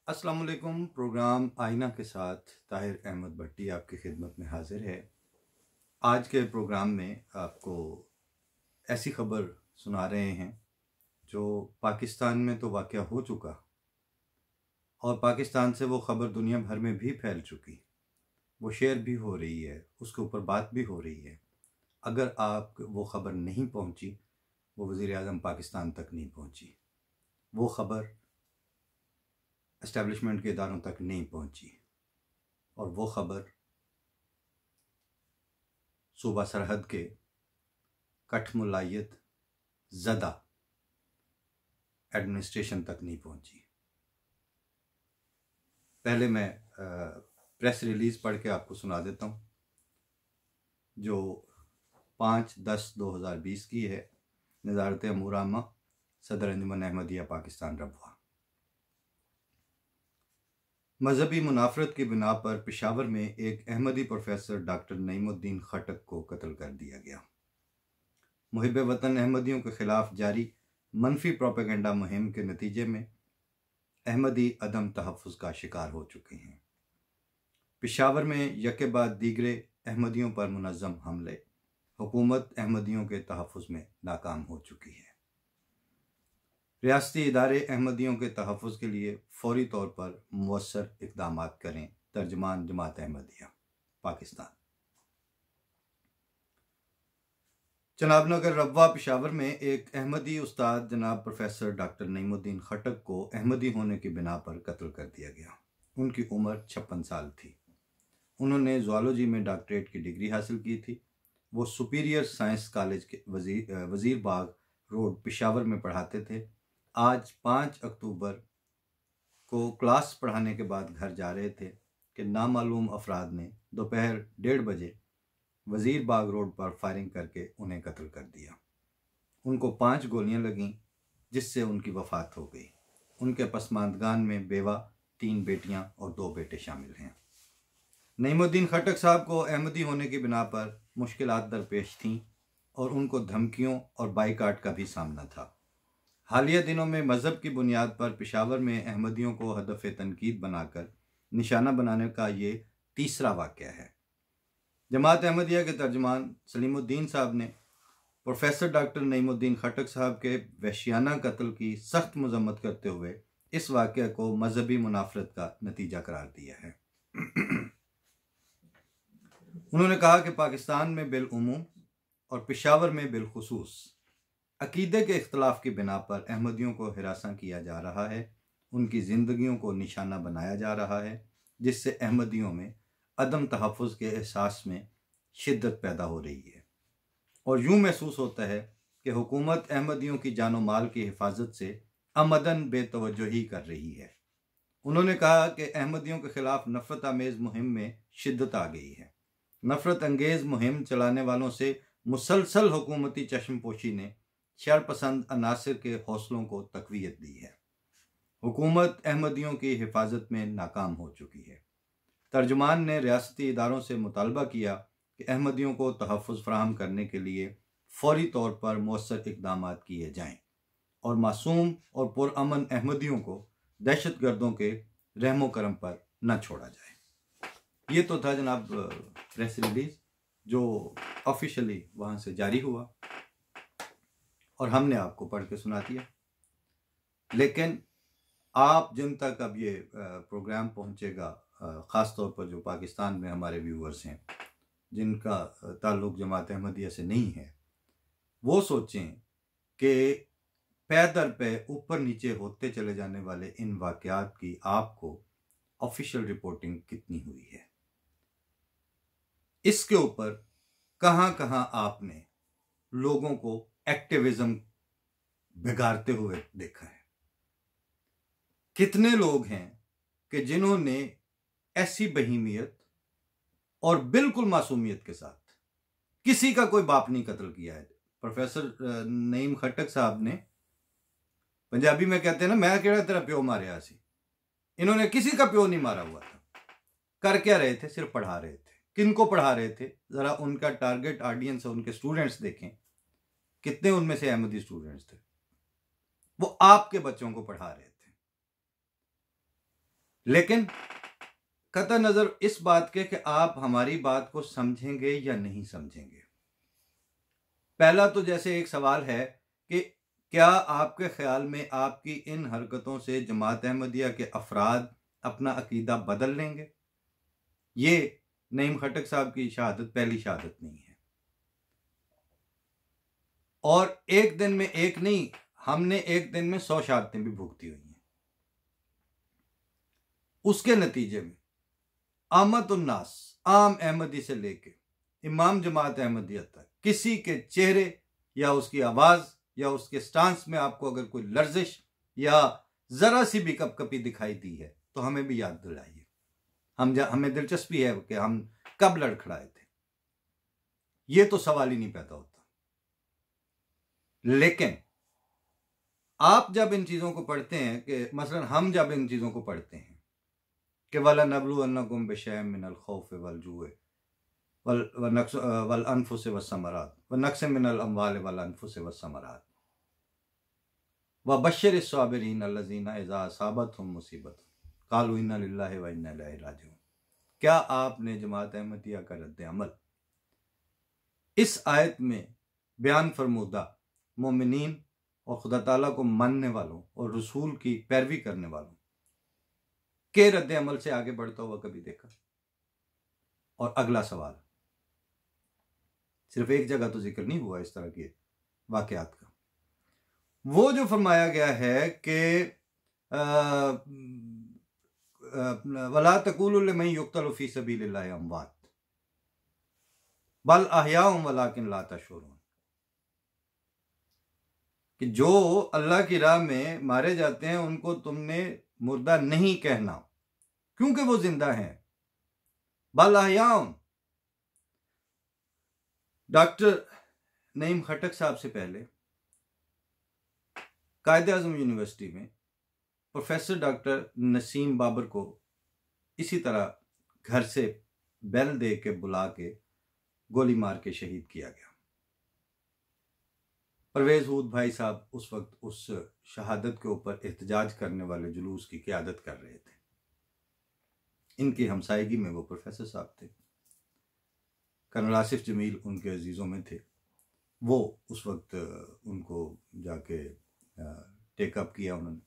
अस्सलाम वालेकुम। प्रोग्राम आईना के साथ ताहिर अहमद भट्टी आपकी खिदमत में हाजिर है। आज के प्रोग्राम में आपको ऐसी खबर सुना रहे हैं जो पाकिस्तान में तो वाक़या हो चुका और पाकिस्तान से वो खबर दुनिया भर में भी फैल चुकी, वो शेयर भी हो रही है, उसके ऊपर बात भी हो रही है। अगर आप वो खबर नहीं पहुंची, वो वज़ीर आज़म पाकिस्तान तक नहीं पहुंची, वो खबर एस्टेब्लिशमेंट के इदारों तक नहीं पहुंची और वो खबर सूबा सरहद के कठमुलायत ज़दा एडमिनिस्ट्रेशन तक नहीं पहुंची। पहले मैं प्रेस रिलीज़ पढ़ के आपको सुना देता हूँ जो 5/10/2020 की है। नज़ारत अमूर आमा, सदर अंजुमन अहमदिया पाकिस्तान रबवा। मजहबी मुनाफरत की बिना पर पेशावर में एक अहमदी प्रोफेसर डॉक्टर नईमुद्दीन खटक को कत्ल कर दिया गया। मुहिब वतन अहमदियों के खिलाफ जारी मनफी प्रोपेगेंडा मुहिम के नतीजे में अहमदी अदम तहफ़्फ़ुज़ का शिकार हो चुके हैं। पेशावर में यके बाद दीगरे अहमदियों पर मुनज़्ज़म हमले हुकूमत अहमदियों के तहफ़्फ़ुज़ में नाकाम हो चुकी है। रियासती इदारे अहमदियों के तहफ़्फ़ुज़ के लिए फ़ौरी तौर पर मुअस्सर इक़दामात करें। तर्जमान जमात अहमदिया पाकिस्तान। जनाबनगर रब्वा पेशावर में एक अहमदी उस्ताद जनाब प्रोफेसर डॉक्टर नईमुद्दीन खटक को अहमदी होने की बिना पर कत्ल कर दिया गया। उनकी उम्र 56 साल थी। उन्होंने ज़ूलॉजी में डॉक्टरेट की डिग्री हासिल की थी। वो सुपीरियर साइंस कॉलेज के वज़ीर बाग रोड पेशावर में पढ़ाते थे। आज 5 अक्टूबर को क्लास पढ़ाने के बाद घर जा रहे थे कि नामालूम अफराद ने दोपहर 1:30 बजे वज़ीर बाग रोड पर फायरिंग करके उन्हें कत्ल कर दिया। उनको 5 गोलियां लगीं जिससे उनकी वफ़ात हो गई। उनके पसमानदगान में बेवा, 3 बेटियां और 2 बेटे शामिल हैं। नईमुद्दीन खटक साहब को अहमदी होने की बिना पर मुश्किलात दरपेश थीं और उनको धमकियों और बाइकाट का भी सामना था। हालिया दिनों में मज़हब की बुनियाद पर पेशावर में अहमदियों को हदफ़ तनकीद बनाकर निशाना बनाने का ये तीसरा वाक़या है। जमात अहमदिया के तर्जमान सलीमुद्दीन साहब ने प्रोफेसर डॉक्टर नईमुद्दीन खटक साहब के वहशियाना कत्ल की सख्त मजम्मत करते हुए इस वाक़या को मजहबी मुनाफरत का नतीजा करार दिया है। उन्होंने कहा कि पाकिस्तान में बिलउमूम और पेशावर में बिलखुसूस अकीदे के इख्तलाफ की बिना पर अहमदियों को हिरासा किया जा रहा है, उनकी ज़िंदगियों को निशाना बनाया जा रहा है, जिससे अहमदियों में अदम तहफ़्फ़ुज़ के एहसास में शिद्दत पैदा हो रही है और यूँ महसूस होता है कि हुकूमत अहमदियों की जानो माल की हिफाजत से अमदन बेतवज्जोही कर रही है। उन्होंने कहा कि अहमदियों के खिलाफ नफ़रत आमेज़ मुहिम में शिद्दत आ गई है। नफ़रत अंगेज़ मुहिम चलाने वालों से मुसलसल हुकूमती चश्मपोशी ने शरपसंद अनासिर के हौसलों को तक़वियत दी है। हुकूमत अहमदियों की हिफाजत में नाकाम हो चुकी है। तर्जुमान ने रियासती इदारों से मुतालबा किया कि अहमदियों को तहफ़्फ़ुज़ फ़राहम करने के लिए फ़ौरी तौर पर मौसर इक़दामात किए जाएँ और मासूम और पुरअमन अहमदियों को दहशतगर्दों के रहमो करम पर न छोड़ा जाए। ये तो था जनाब प्रेस रिलीज़ जो ऑफिशियली वहाँ से जारी हुआ और हमने आपको पढ़ के सुना दिया। लेकिन आप जिन तक अब ये प्रोग्राम पहुँचेगा, ख़ास तौर पर जो पाकिस्तान में हमारे व्यूअर्स हैं जिनका ताल्लुक़ जमात अहमदिया से नहीं है, वो सोचें कि पैदल पे ऊपर नीचे होते चले जाने वाले इन वाक़यात की आपको ऑफिशियल रिपोर्टिंग कितनी हुई है। इसके ऊपर कहाँ कहाँ आपने लोगों को एक्टिविज्म बिगाड़ते हुए देखा है। कितने लोग हैं कि जिन्होंने ऐसी बहीमियत और बिल्कुल मासूमियत के साथ किसी का कोई बाप नहीं कत्ल किया है। प्रोफेसर नईम खटक साहब ने, पंजाबी में कहते हैं ना, मैं केड़ा तेरा प्यो मारिया सी, इन्होंने किसी का प्यो नहीं मारा हुआ था। कर क्या रहे थे? सिर्फ पढ़ा रहे थे। किनको पढ़ा रहे थे? जरा उनका टारगेट ऑडियंस, उनके स्टूडेंट्स देखें, कितने उनमें से अहमदी स्टूडेंट्स थे। वो आपके बच्चों को पढ़ा रहे थे। लेकिन कतई नजर इस बात के कि आप हमारी बात को समझेंगे या नहीं समझेंगे। पहला तो जैसे एक सवाल है कि क्या आपके ख्याल में आपकी इन हरकतों से जमात अहमदिया के अफराद अपना अकीदा बदल लेंगे? ये नईम खटक साहब की शहादत पहली शहादत नहीं है, और एक दिन में एक नहीं, हमने एक दिन में 100 शहादतें भी भुगती हुई हैं। उसके नतीजे में आमतुन्नास, आम अहमदी से लेके इमाम जमात अहमदिया तक किसी के चेहरे या उसकी आवाज या उसके स्टांस में आपको अगर कोई लर्जिश या जरा सी भी कपकपी दिखाई दी है तो हमें भी याद दिलाइए। हमें दिलचस्पी है कि हम कब लड़खड़ाए थे, ये तो सवाल ही नहीं पैदा होता। लेकिन आप जब इन चीजों को पढ़ते हैं कि मसलन हम जब इन चीजों को पढ़ते हैं कि वला नबलुवन्नकुम बिशैइन मिनल खौफ वल जुए वल अनफुस वस्समरात व नक्स मिनल अमवाल वल अनफुस वस्समरात व बश्शिर अस्साबिरीन अल्लज़ीना इज़ा असाबतहुम मुसीबत क़ालू इन्ना लिल्लाहि व इन्ना इलैहि राजिऊन। क्या आपने जमात अहमदिया का रद्द अमल इस आयत में बयान फरमूदा मोमिनीन और खुदा ताला को मानने वालों और रसूल की पैरवी करने वालों के रद्द अमल से आगे बढ़ता हुआ कभी देखा? और अगला सवाल, सिर्फ एक जगह तो जिक्र नहीं हुआ इस तरह के वाकयात का, वो जो फरमाया गया है कि वला तक़ूलू लिमन युक़्तलु फ़ी सबीलिल्लाहि अमवात बल अहयाउम वलाकिन ला तशऊरून, कि जो अल्लाह की राह में मारे जाते हैं उनको तुमने मुर्दा नहीं कहना क्योंकि वो जिंदा हैं। बल अहयाउम। डॉक्टर नईम खटक साहब से पहले कायद-ए-आज़म यूनिवर्सिटी में प्रोफेसर डॉक्टर नसीम बाबर को इसी तरह घर से बेल दे के बुला के गोली मार के शहीद किया गया। परवेज हूद भाई साहब उस वक्त उस शहादत के ऊपर एहतजाज करने वाले जुलूस की क़यादत कर रहे थे। इनकी हमसायगी में वो प्रोफेसर साहब थे, कर्नल आसिफ जमील उनके अजीज़ों में थे। वो उस वक्त उनको जाके टेकअप किया उन्होंने,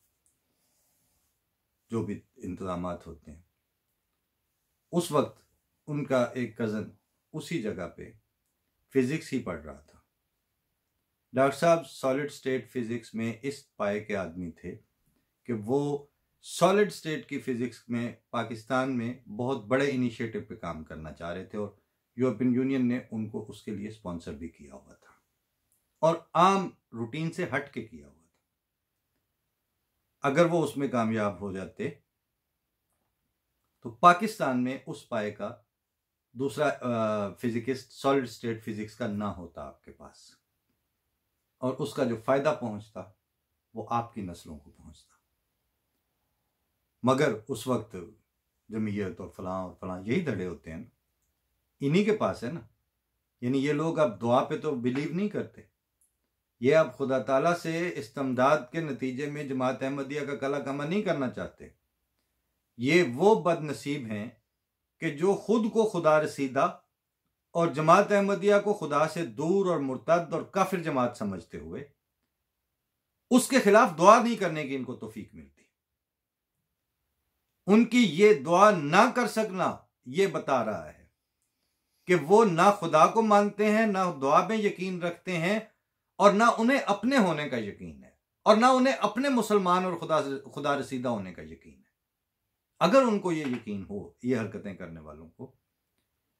जो भी इंतज़ामात होते हैं। उस वक्त उनका एक कज़न उसी जगह पे फिज़िक्स ही पढ़ रहा था। डॉक्टर साहब सॉलिड स्टेट फिज़िक्स में इस पाए के आदमी थे कि वो सॉलिड स्टेट की फिज़िक्स में पाकिस्तान में बहुत बड़े इनिशिएटिव पे काम करना चाह रहे थे और यूरोपियन यूनियन ने उनको उसके लिए स्पॉन्सर भी किया हुआ था और आम रूटीन से हट के किया हुआ था। अगर वो उसमें कामयाब हो जाते तो पाकिस्तान में उस पाए का दूसरा फिजिकिस्ट सॉलिड स्टेट फिजिक्स का ना होता आपके पास, और उसका जो फायदा पहुंचता वो आपकी नस्लों को पहुंचता। मगर उस वक्त जमीयत और फलां यही धड़े होते हैं ना, इन्हीं के पास है ना। यानी ये लोग अब दुआ पे तो बिलीव नहीं करते, ये अब खुदा ताला से इस्तिमदाद के नतीजे में जमात अहमदिया का कला कमा नहीं करना चाहते। ये वो बदनसीब हैं कि जो खुद को खुदा रसीदा और जमात अहमदिया को खुदा से दूर और मुर्तद और काफिर जमात समझते हुए उसके खिलाफ दुआ नहीं करने की इनको तौफीक मिलती। उनकी ये दुआ ना कर सकना ये बता रहा है कि वो ना खुदा को मानते हैं, ना दुआ में यकीन रखते हैं, और ना उन्हें अपने होने का यकीन है, और ना उन्हें अपने मुसलमान और खुदा रसीदा होने का यकीन है। अगर उनको ये यकीन हो, ये हरकतें करने वालों को,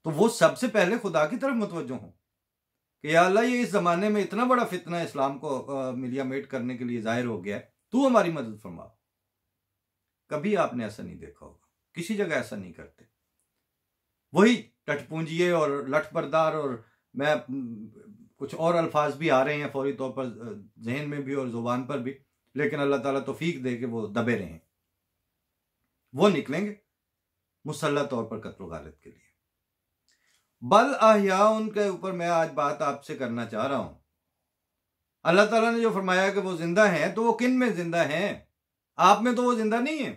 तो वो सबसे पहले खुदा की तरफ मुतवज्जो हों कि या अल्लाह, ये इस जमाने में इतना बड़ा फितना इस्लाम को मिलियामेट करने के लिए जाहिर हो गया है, तू हमारी मदद फरमा। कभी आपने ऐसा नहीं देखा होगा, किसी जगह ऐसा नहीं करते। वही टटपूंजिए और लठबरदार, और मैं कुछ और अल्फाज भी आ रहे हैं फौरी तौर पर जहन में भी और जुबान पर भी, लेकिन अल्लाह ताला तौफीक दे के वो दबे रहें, वो निकलेंगे मुसल्लह तौर पर कत्ल गालिब के लिए। बल अहया, उनके ऊपर मैं आज बात आपसे करना चाह रहा हूं। अल्लाह ताला ने जो फरमाया कि वो जिंदा हैं, तो वो किन में जिंदा हैं? आप में तो वो जिंदा नहीं है।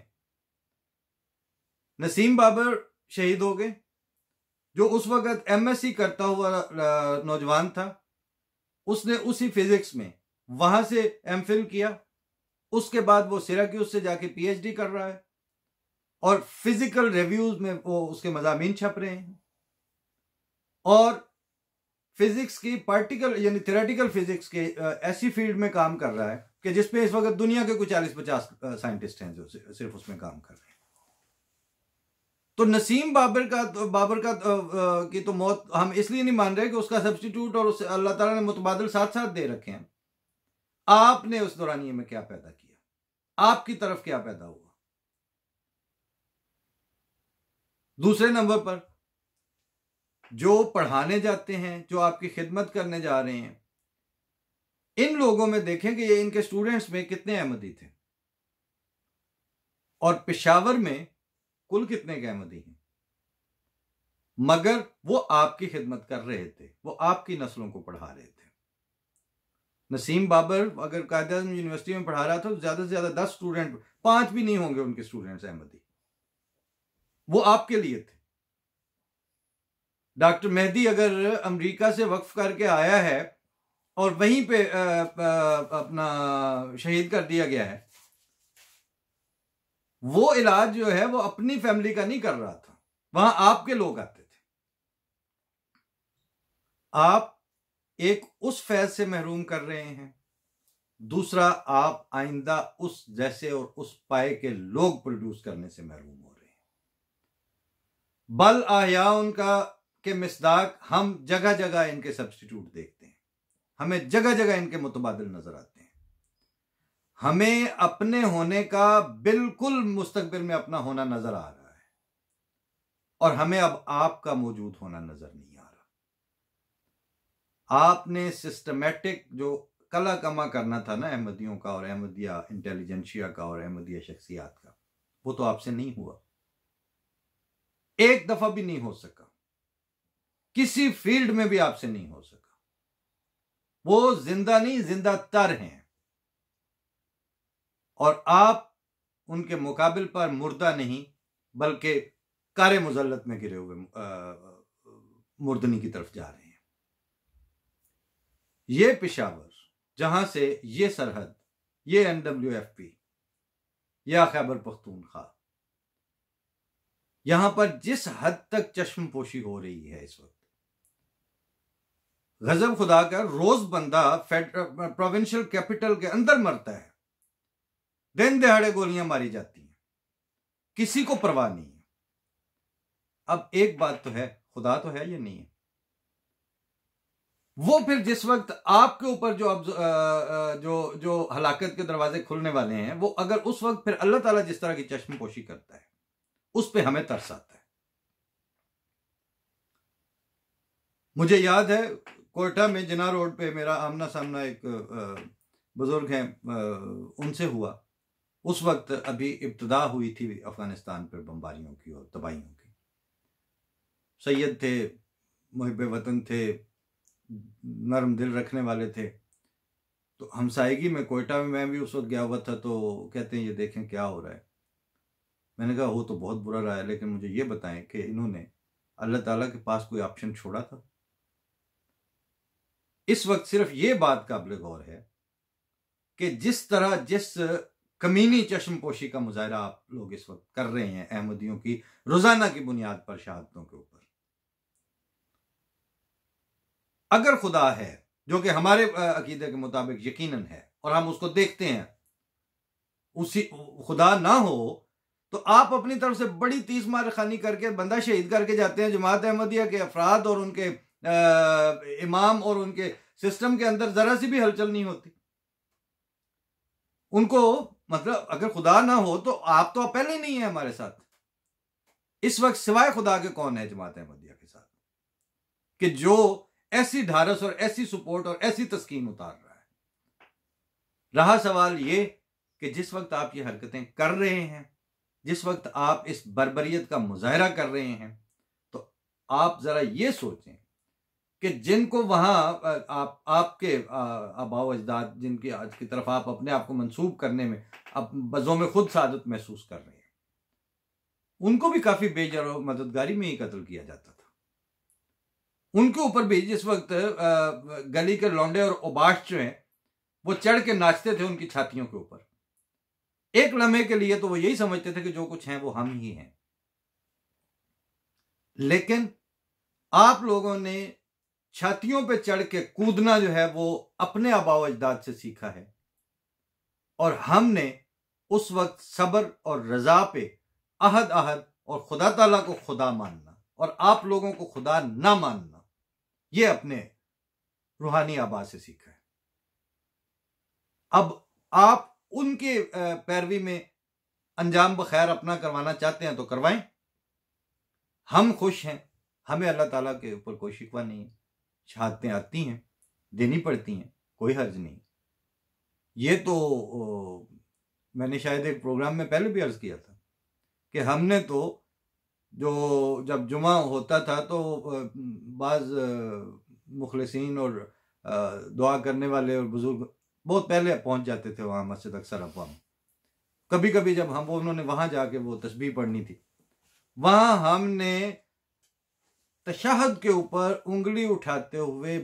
नसीम बाबर शहीद हो गए, जो उस वक्त एमएससी करता हुआ नौजवान था। उसने उसी फिजिक्स में वहां से एमफिल किया। उसके बाद वो सिराक्यूज से जाके पीएचडी कर रहा है और फिजिकल रिव्यूज में वो उसके मजामीन छप रहे हैं और फिजिक्स की पार्टिकल यानी थ्योरेटिकल फिजिक्स के ऐसी फील्ड में काम कर रहा है कि जिसपे इस वक्त दुनिया के कुछ 40-50 साइंटिस्ट हैं जो सिर्फ उसमें काम कर रहे हैं। तो नसीम बाबर की तो मौत हम इसलिए नहीं मान रहे कि उसका सब्स्टिट्यूट और उसे अल्लाह ताला ने मुतबादिल साथ साथ दे रखे हैं। आपने उस दौरानिये में क्या पैदा किया, आपकी तरफ क्या पैदा हुआ। दूसरे नंबर पर जो पढ़ाने जाते हैं, जो आपकी खिदमत करने जा रहे हैं, इन लोगों में देखें कि ये इनके स्टूडेंट्स में कितने अहमदी थे और पेशावर में कुल कितने के अहमदी हैं, मगर वो आपकी खिदमत कर रहे थे, वो आपकी नस्लों को पढ़ा रहे थे। नसीम बाबर अगर कायदे आज़म यूनिवर्सिटी में पढ़ा रहा था तो ज्यादा से ज्यादा 10 स्टूडेंट, 5 भी नहीं होंगे उनके स्टूडेंट्स अहमदी, वो आपके लिए थे। डॉक्टर मेहदी अगर अमेरिका से वक्फ करके आया है और वहीं पे अपना शहीद कर दिया गया है, वो इलाज जो है वो अपनी फैमिली का नहीं कर रहा था, वहां आपके लोग आते थे। आप एक उस फैज से महरूम कर रहे हैं, दूसरा आप आइंदा उस जैसे और उस पाए के लोग प्रोड्यूस करने से महरूम हो रहे हैं। बल आया उनका के मिसदाक हम जगह जगह इनके सब्स्टिट्यूट देखते हैं, हमें जगह जगह इनके मुतबादिल नजर आते हैं। हमें अपने होने का बिल्कुल मुस्तकबिल में अपना होना नजर आ रहा है और हमें अब आपका मौजूद होना नजर नहीं आ रहा। आपने सिस्टमेटिक जो कला कमा करना था ना अहमदियों का और अहमदिया इंटेलिजेंशिया का और अहमदिया शख्सियात का, वो तो आपसे नहीं हुआ, एक दफा भी नहीं हो सका, किसी फील्ड में भी आपसे नहीं हो सका। वो जिंदा नहीं, जिंदा तर हैं और आप उनके मुकाबिल पर मुर्दा नहीं बल्कि कारे मुजल्लत में गिरे हुए मुर्दनी की तरफ जा रहे हैं। ये पेशावर जहां से ये सरहद, ये NWFP या खैबर पख्तूनख्वा, यहां पर जिस हद तक चश्मपोशी हो रही है इस वक्त, गजब खुदा का, रोज बंदा प्रोविंशियल कैपिटल के अंदर मरता है, दिन दहाड़े गोलियां मारी जाती हैं, किसी को परवाह नहीं है। अब एक बात तो है, खुदा तो है या नहीं है, वो फिर जिस वक्त आपके ऊपर जो हलाकत के दरवाजे खुलने वाले हैं, वो अगर उस वक्त फिर अल्लाह ताला जिस तरह की चश्मपोशी करता है, उस पे हमें तरस आता है। मुझे याद है कोयटा में जिना रोड पे मेरा आमना सामना एक बुजुर्ग हैं, उनसे हुआ। उस वक्त अभी इब्तिदा हुई थी अफगानिस्तान पर बमबारियों की और तबाहियों की। सैयद थे, मुहिब वतन थे, नरम दिल रखने वाले थे। तो हमसायगी में कोयटा में मैं भी उस वक्त गया हुआ था, तो कहते हैं ये देखें क्या हो रहा है। मैंने कहा वो तो बहुत बुरा रहा है, लेकिन मुझे ये बताएं कि इन्होंने अल्लाह ताला के पास कोई ऑप्शन छोड़ा था। इस वक्त सिर्फ ये बात काबिल गौर है कि जिस तरह जिस कमीनी चश्मपोशी का मुजाहरा आप लोग इस वक्त कर रहे हैं अहमदियों की रोजाना की बुनियाद पर शहादतों के ऊपर, अगर खुदा है, जो कि हमारे अकीदे के मुताबिक यकीनन है और हम उसको देखते हैं, उसी खुदा ना हो तो आप अपनी तरफ से बड़ी तीस मार खानी करके बंदा शहीद करके जाते हैं। जमात अहमदिया के अफराद और उनके इमाम और उनके सिस्टम के अंदर जरा सी भी हलचल नहीं होती। उनको मतलब अगर खुदा ना हो तो आप तो पहले ही नहीं है हमारे साथ। इस वक्त सिवाय खुदा के कौन है जमात अहमदिया के साथ कि जो ऐसी ढारस और ऐसी सपोर्ट और ऐसी तस्कीन उतार रहा है। रहा सवाल ये कि जिस वक्त आप ये हरकतें कर रहे हैं, जिस वक्त आप इस बर्बरियत का मुजाहरा कर रहे हैं, तो आप जरा ये सोचें कि जिनको वहां आपके आबाओ अजदाद जिनकी आज की तरफ आप अपने आप को मंसूब करने में अब बजों में खुद सादत महसूस कर रहे हैं, उनको भी काफी बेजर और मददगारी में ही कत्ल किया जाता था। उनके ऊपर भी जिस वक्त गली के लौंडे और ओबाश जो हैं वो चढ़ के नाचते थे उनकी छातियों के ऊपर, एक लम्हे के लिए तो वो यही समझते थे कि जो कुछ हैं वो हम ही हैं। लेकिन आप लोगों ने छातियों पे चढ़ के कूदना जो है वो अपने आबाओ अजदाद से सीखा है, और हमने उस वक्त सब्र और रजा पे अहद और खुदा ताला को खुदा मानना और आप लोगों को खुदा ना मानना, ये अपने रूहानी आबा से सीखा है। अब आप उनके पैरवी में अंजाम बखैर अपना करवाना चाहते हैं तो करवाएं, हम खुश हैं, हमें अल्लाह ताला के ऊपर कोई शिकवा नहीं है। शहादतें आती हैं, देनी पड़ती हैं, कोई हर्ज नहीं। ये तो मैंने शायद एक प्रोग्राम में पहले भी अर्ज किया था कि हमने तो जो जब जुमा होता था तो बाज मुखलिसीन और दुआ करने वाले और बुजुर्ग बहुत पहले पहुंच जाते थे वहाँ मस्जिद अक्सर अफवाह में। कभी कभी जब हम उन्होंने वहाँ जाके वो तस्बीह पढ़नी थी, वहाँ हमने तशहद के ऊपर उंगली उठाते हुए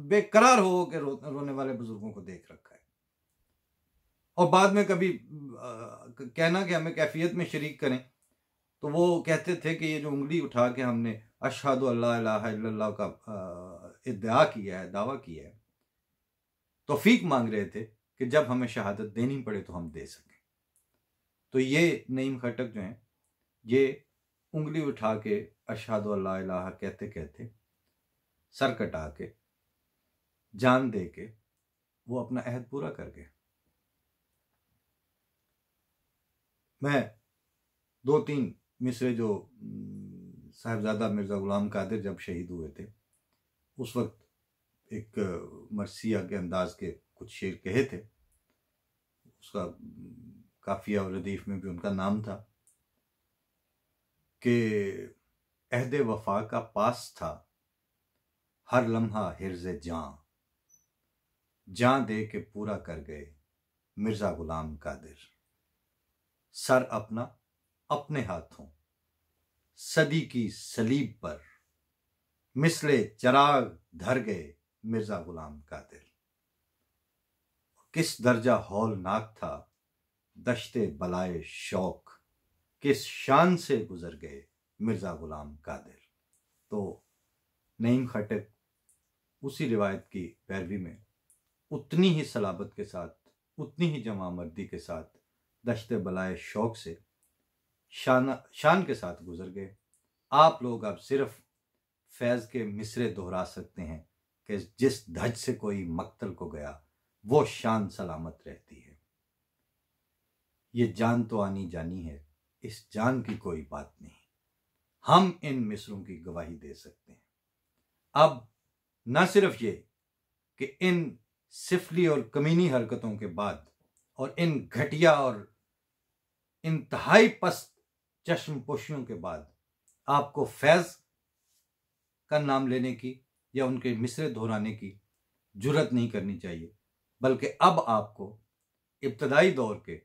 बेकरार हो के रोने वाले बुजुर्गों को देख रखा है। और बाद में कभी कहना कि हमें कैफियत में शरीक करें तो वो कहते थे कि ये जो उंगली उठा के हमने अशहदु अल्ला इलाहा इल्लल्लाह का इद्दिआ किया है, दावा किया है, तौफीक मांग रहे थे कि जब हमें शहादत देनी पड़े तो हम दे सकें। तो ये नईम खटक जो हैं ये उंगली उठा के अशहदु अल्ला इलाहा कहते कहते सर कटा के जान दे के वो अपना अहद पूरा कर गए। मैं 2-3 मिसरे जो साहिबजादा मिर्ज़ा गुलाम कादिर जब शहीद हुए थे उस वक्त एक मरसिया के अंदाज के कुछ शेर कहे थे, उसका काफिया और रदीफ में भी उनका नाम था कि अहद वफा का पास था हर लम्हा हिर्ज़े जान दे के पूरा कर गए मिर्ज़ा गुलाम कादिर, सर अपना अपने हाथों सदी की सलीब पर मिसले चराग धर गए मिर्ज़ा गुलाम कादिर। किस दर्जा हौलनाक था दश्ते बलाए शौक, किस शान से गुजर गए मिर्ज़ा गुलाम कादिर। तो नईम खटक उसी रिवायत की पैरवी में उतनी ही सलाबत के साथ, उतनी ही जमा मर्दी के साथ दश्ते बलाए शौक से शान के साथ गुजर गए। आप लोग अब सिर्फ फैज़ के मिसरे दोहरा सकते हैं कि जिस धज से कोई मक्तल को गया वो शान सलामत रहती है। ये जान तो आनी जानी है, इस जान की कोई बात नहीं। हम इन मिसरों की गवाही दे सकते हैं। अब न सिर्फ ये कि इन सिफली और कमीनी हरकतों के बाद और इन घटिया और इंतहाई पस्त चश्मपोशियों के बाद आपको फैज़ का नाम लेने की या उनके मिसरे दोहराने की जुर्रत नहीं करनी चाहिए, बल्कि अब आपको इब्तदाई दौर के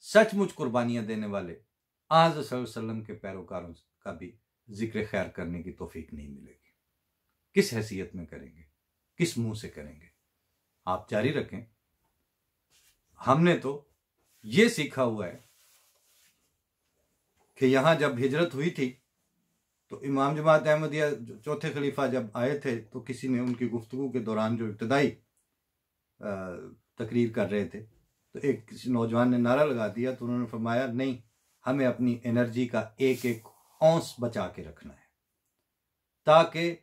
सचमुच कुर्बानियां देने वाले आज़ सल्लल्लाहु अलैहि वसल्लम के पैरोकारों का भी जिक्र खैर करने की तौफीक नहीं मिलेगी। किस हैसियत में करेंगे, किस मुंह से करेंगे? आप जारी रखें। हमने तो ये सीखा हुआ है कि यहां जब हिजरत हुई थी तो इमाम जमात अहमदिया चौथे खलीफा जब आए थे तो किसी ने उनकी गुफ्तगू के दौरान जो इब्तदाई तकरीर कर रहे थे तो एक किसी नौजवान ने नारा लगा दिया, तो उन्होंने फरमाया नहीं, हमें अपनी एनर्जी का एक एक औंस बचा के रखना है ताकि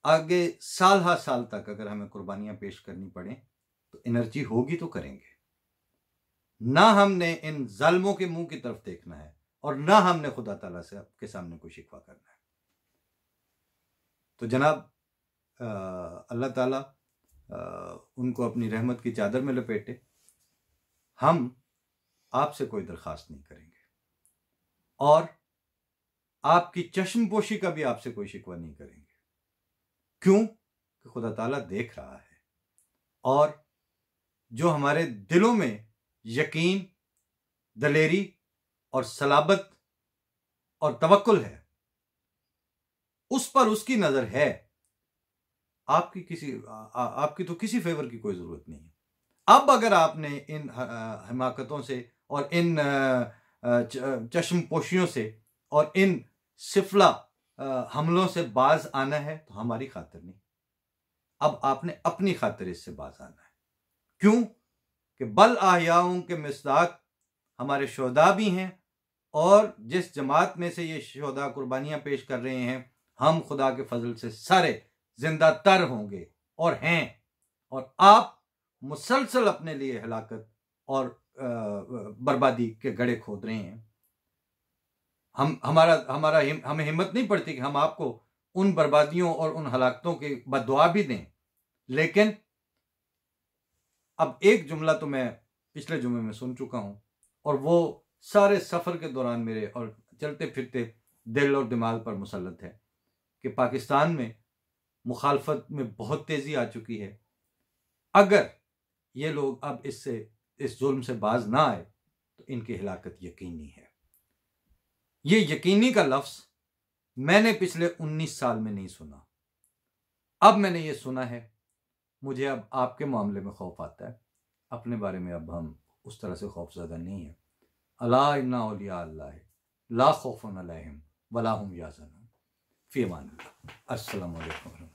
आगे साल हा साल तक अगर हमें कुर्बानियां पेश करनी पड़े तो एनर्जी होगी तो करेंगे। ना हमने इन जालिमों के मुंह की तरफ देखना है और ना हमने खुदा ताला से आपके सामने कोई शिकवा करना है। तो जनाब अल्लाह ताला उनको अपनी रहमत की चादर में लपेटे। हम आपसे कोई दरख्वास्त नहीं करेंगे और आपकी चश्मपोशी का भी आपसे कोई शिकवा नहीं करेंगे। क्यों? कि खुदा ताला देख रहा है और जो हमारे दिलों में यकीन, दलेरी और सलाबत और तवक्कुल है, उस पर उसकी नजर है। आपकी तो किसी फेवर की कोई जरूरत नहीं है। अब अगर आपने इन हिमाकतों से और इन चश्मपोशियों से और इन सिफला हमलों से बाज आना है तो हमारी खातिर नहीं, अब आपने अपनी खातिर इससे बाज आना है। क्यों कि बल आहियाओं के मिस्दाक हमारे शोहदा भी हैं, और जिस जमात में से ये शोहदा कुर्बानियां पेश कर रहे हैं, हम खुदा के फजल से सारे जिंदा तर होंगे और हैं, और आप मुसलसल अपने लिए हलाकत और बर्बादी के गड्ढे खोद रहे हैं। हमें हिम्मत नहीं पड़ती कि हम आपको उन बर्बादियों और उन हलाकतों की बद्दुआ भी दें। लेकिन अब एक जुमला तो मैं पिछले जुम्मे में सुन चुका हूं, और वो सारे सफर के दौरान मेरे और चलते फिरते दिल और दिमाग पर मुसल्लत है कि पाकिस्तान में मुखालफत में बहुत तेजी आ चुकी है। अगर ये लोग अब इस जुल्म से बाज ना आए तो इनकी हिलाकत यकीनी है। ये यकीनी का लफ्ज मैंने पिछले 19 साल में नहीं सुना, अब मैंने ये सुना है। मुझे अब आपके मामले में खौफ आता है, अपने बारे में अब हम उस तरह से खौफज़दा नहीं है। अला इन्ना औलिया अल्लाह ला खौफुन अलैहिम वला हुम यहज़नून। फ़ी अमानिल्लाह। अस्सलामु अलैकुम।